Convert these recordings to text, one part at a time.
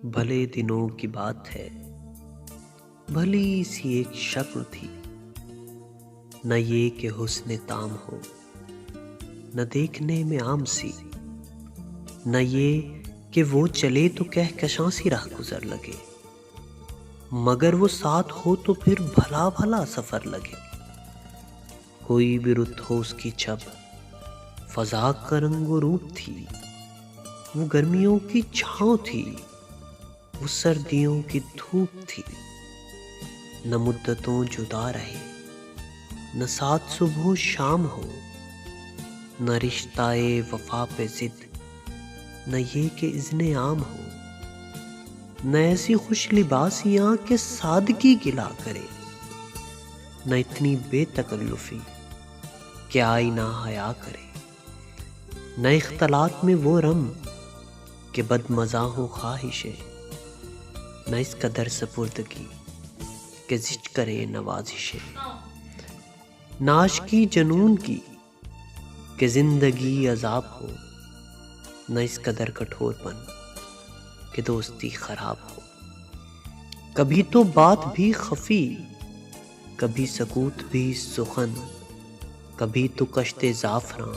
भले दिनों की बात है, भली सी एक शक्ल थी। न ये कि हुस्न ताम हो, न देखने में आम सी, न ये कि वो चले तो कहकशां सी राह गुजर लगे। मगर वो साथ हो तो फिर भला भला सफर लगे। कोई भी रुत हो उसकी छब, फजा का रंग व रूप थी। वो गर्मियों की छाँव थी, वो सर्दियों की धूप थी। न मुद्दतों जुदा रहे, न साथ सुबह शाम हो, न रिश्ताए वफा पे जिद, न ये कि इज़्ने आम हो। न ऐसी खुश लिबासियाँ के सादगी गिला करे, न इतनी बेतकल्लुफ़ी कि आईना हया करे। न इख्तलात में वो रम कि बदमज़ा हो ख्वाहिशें, न इस कदर सपुर्दगी कि जिच करे नवाजिशें। नाश की जनून की कि जिंदगी अजाब हो, न इस कदर कठोरपन कि दोस्ती खराब हो। कभी तो बात भी खफी, कभी सकूत भी सुखन, कभी तो कश्ते जाफरां,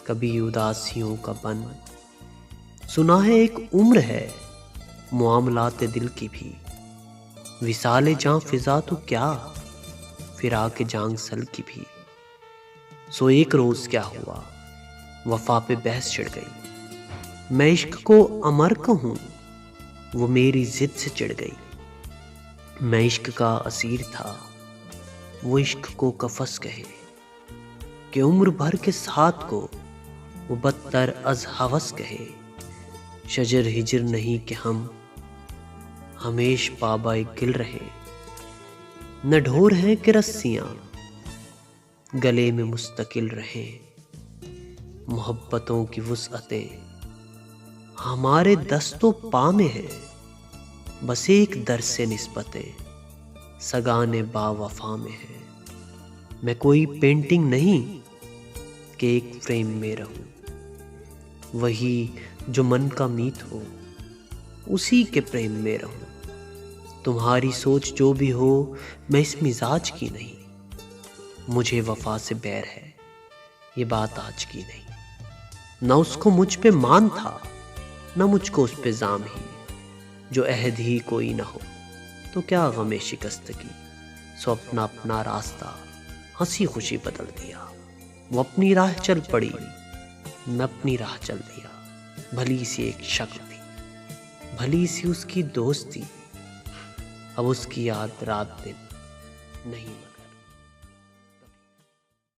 कभी उदासियों का बन। सुना है एक उम्र है मुआमलात दिल की भी, विसाले जां फिजा तो क्या, फिराक जांग सल की भी। सो एक रोज क्या हुआ, वफा पे बहस छिड़ गई। मैं इश्क को अमर कहूं, वो मेरी जिद से चिढ़ गई। मैं इश्क का असीर था, वो इश्क को कफस कहे। कि उम्र भर के साथ को वो बदतर अज हवस कहे। शजर हिजर नहीं कि हम हमेश पाबाए गिल रहे। न ढोर हैं कि रस्सियां गले में मुस्तकिल रहे। मोहब्बतों की वुसअतें हमारे दस्तों पा में है। बस एक दर से निस्बतें सगाने बावफा में है। मैं कोई पेंटिंग नहीं कि एक फ्रेम में रहूं, वही जो मन का मीत हो उसी के प्रेम में रहूं। तुम्हारी सोच जो भी हो, मैं इस मिजाज की नहीं। मुझे वफा से बैर है, ये बात आज की नहीं। न उसको मुझ पे मान था, न मुझको उस पे जाम ही। जो अहद ही कोई ना हो तो क्या गमे शिकस्तगी। सो अपना अपना रास्ता हंसी खुशी बदल दिया। वो अपनी राह चल पड़ी, मैं अपनी राह चल दिया। भली सी एक शक्ल थी, भली सी उसकी दोस्ती, अब उसकी याद रात दिन नहीं।